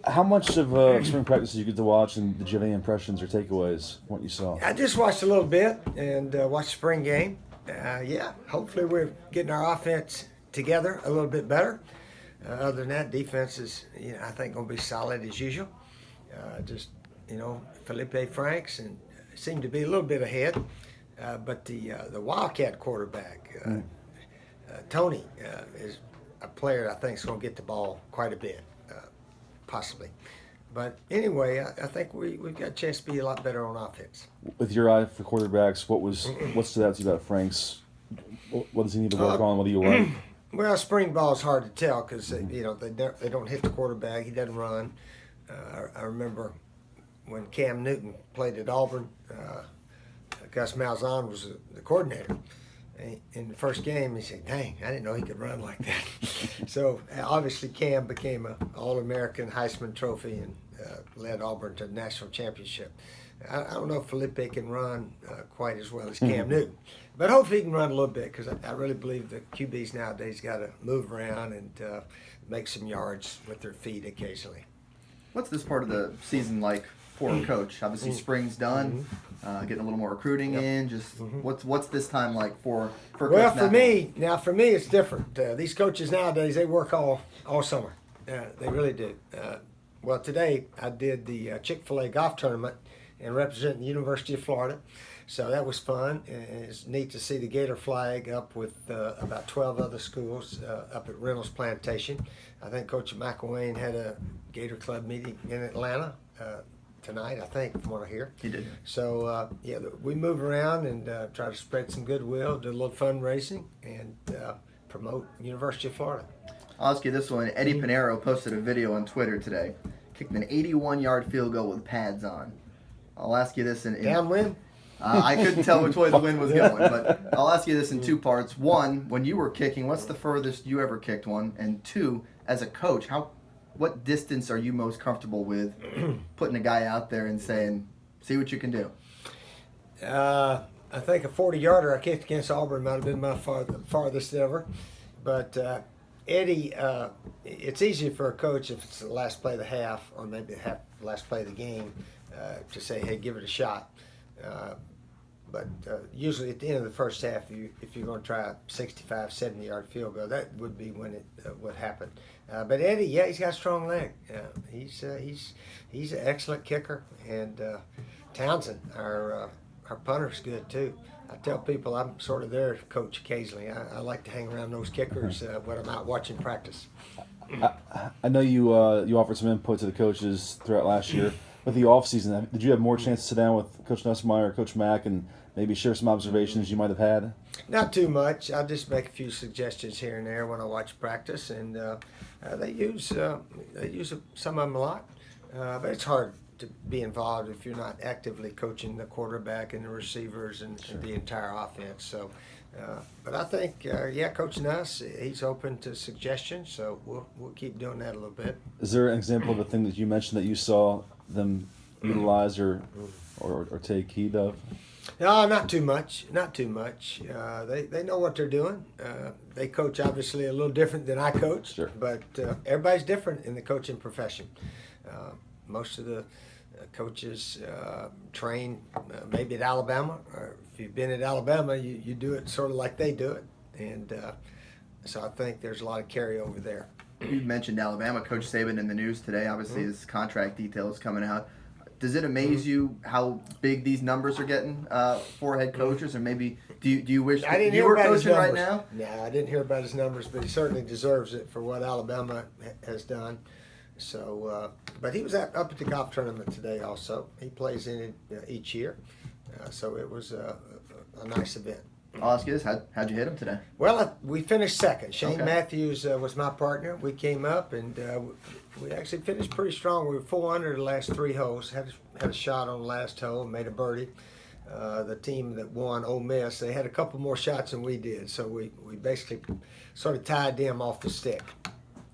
How much of spring practice did you get to watch, and did you have any impressions or takeaways from what you saw? I just watched a little bit and watched the spring game. Yeah, hopefully we're getting our offense together a little bit better. Other than that, defense is, I think, going to be solid as usual. Felipe Franks and seemed to be a little bit ahead. But the Wildcat quarterback, Tony, is a player I think is going to get the ball quite a bit, possibly. But anyway, I think we've got a chance to be a lot better on offense. With your eye for quarterbacks, what stood out to you about Franks? What does he need to work on? What do you like? Well, spring ball is hard to tell because they don't hit the quarterback. He doesn't run. I remember when Cam Newton played at Auburn. Gus Malzahn was the coordinator. In the first game, he said, "Dang, I didn't know he could run like that." So obviously, Cam became an All-American Heisman Trophy and led Auburn to the national championship. I don't know if Felipe can run quite as well as Cam Newton, but hopefully he can run a little bit because I really believe the QBs nowadays got to move around and make some yards with their feet occasionally. What's this part of the season like for a coach? Obviously, spring's done, getting a little more recruiting in. Just what's this time like for Well, Coach for me, it's different. These coaches nowadays, they work all summer. They really do. Well, today I did the Chick-fil-A golf tournament and representing the University of Florida. So that was fun. And it's neat to see the Gator flag up with about 12 other schools up at Reynolds Plantation. I think Coach McElwain had a Gator Club meeting in Atlanta tonight, I think, from what I hear. He did. So, we move around and try to spread some goodwill, do a little fundraising, and promote University of Florida. I'll ask you this one. Eddie Pinero posted a video on Twitter today. Kicked an 81-yard field goal with pads on. I'll ask you this in Downwind? I couldn't tell which way the wind was going, but I'll ask you this in two parts. One, when you were kicking, what's the furthest you ever kicked one? And two, as a coach, what distance are you most comfortable with putting a guy out there and saying, see what you can do? I think a 40-yarder I kicked against Auburn might have been my farthest ever. But Eddie, it's easier for a coach if it's the last play of the half or maybe the last play of the game to say, hey, give it a shot. But usually at the end of the first half, if you're going to try a 65, 70-yard field goal, that would be when it would happen. But Eddie, he's got a strong leg. He's an excellent kicker. And Townsend, our punter's good too. I tell people I'm sort of their coach occasionally. I like to hang around those kickers when I'm out watching practice. I know you offered some input to the coaches throughout last year. With the offseason, did you have more chance to sit down with Coach Nussmeier or Coach Mack and maybe share some observations you might have had? Not too much. I'll just make a few suggestions here and there when I watch practice, and they use some of them a lot. But it's hard to be involved if you're not actively coaching the quarterback and the receivers and the entire offense. So, but I think, Coach Nuss, he's open to suggestions, so we'll keep doing that a little bit. Is there an example of a thing that you mentioned that you saw them utilize or take heed of? No, not too much. Not too much. They know what they're doing. They coach obviously a little different than I coach, Sure. But everybody's different in the coaching profession. Most of the coaches train maybe at Alabama, or if you've been at Alabama, you do it sort of like they do it, and so I think there's a lot of carryover there. You mentioned Alabama. Coach Saban in the news today. Obviously, his contract details coming out. Does it amaze you how big these numbers are getting for head coaches, or maybe do you wish that you were coaching right now? No, I didn't hear about his numbers, but he certainly deserves it for what Alabama has done. So, but he was up at the golf tournament today. Also, he plays in it each year, so it was a nice event. I'll ask you this: how'd you hit him today? Well, we finished second. Shane Okay. Matthews was my partner. We came up and we actually finished pretty strong. We were 4 under the last 3 holes. Had a shot on the last hole, made a birdie. The team that won, Ole Miss, they had a couple more shots than we did, so we basically sort of tied them off the stick.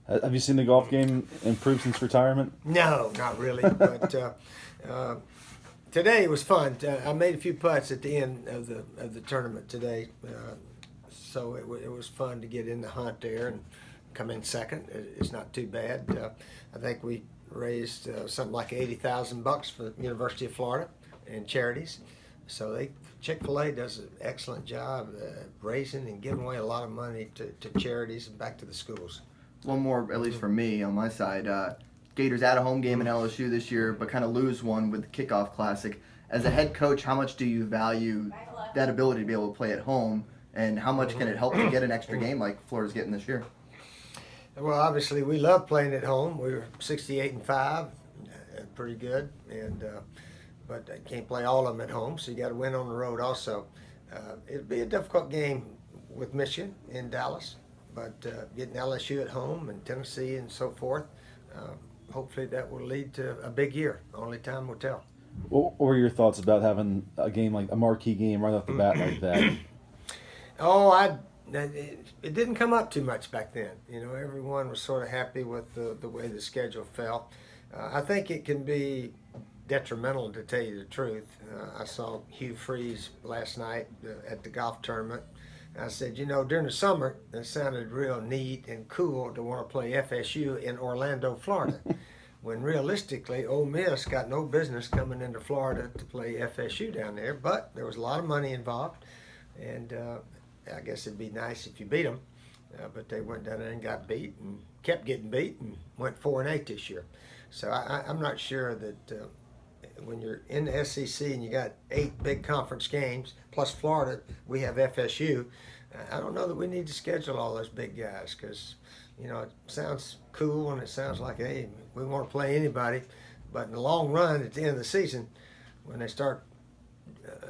Have you seen the golf game improve since retirement? No, not really. But today was fun. I made a few putts at the end of the tournament today, so it was fun to get in the hunt there and come in second. It's not too bad. I think we raised something like $80,000 for the University of Florida in charities. So Chick-fil-A does an excellent job raising and giving away a lot of money to charities and back to the schools. One more, at least for me on my side. Gators at a home game in LSU this year, but kind of lose one with the Kickoff Classic. As a head coach, how much do you value that ability to be able to play at home, and how much can it help to get an extra game like Florida's getting this year? Well, obviously, we love playing at home. We were 68-5, pretty good, but I can't play all of them at home, so you got to win on the road also. It'd be a difficult game with Michigan in Dallas, but getting LSU at home and Tennessee and so forth, hopefully that will lead to a big year. Only time will tell. What were your thoughts about having a game like a marquee game right off the bat like that? Oh, it didn't come up too much back then. Everyone was sort of happy with the way the schedule fell. I think it can be detrimental, to tell you the truth. I saw Hugh Freeze last night at the golf tournament. I said, during the summer, it sounded real neat and cool to want to play FSU in Orlando, Florida. When realistically, Ole Miss got no business coming into Florida to play FSU down there, but there was a lot of money involved, and I guess it'd be nice if you beat them, but they went down there and got beat and kept getting beat and went 4-8 this year. So I'm not sure that when you're in the SEC and you got 8 big conference games, plus Florida, we have FSU, I don't know that we need to schedule all those big guys because, it sounds cool and it sounds like, hey, we want to play anybody. But in the long run, at the end of the season, when they start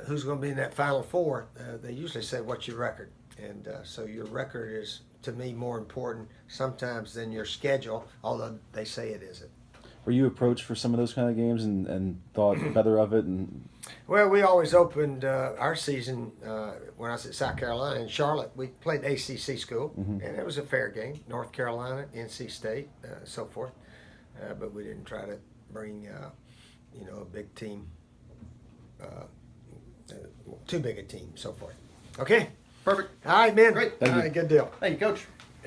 who's going to be in that Final Four, they usually say, what's your record? And so your record is, to me, more important sometimes than your schedule, although they say it isn't. Were you approached for some of those kind of games and thought better of it? And Well, we always opened our season when I was at South Carolina in Charlotte. We played ACC school, and it was a fair game. North Carolina, NC State, so forth. But we didn't try to bring, a big team, too big a team, so forth. Okay? Perfect. All right, man. Great. All right, good deal. Thank you, Coach.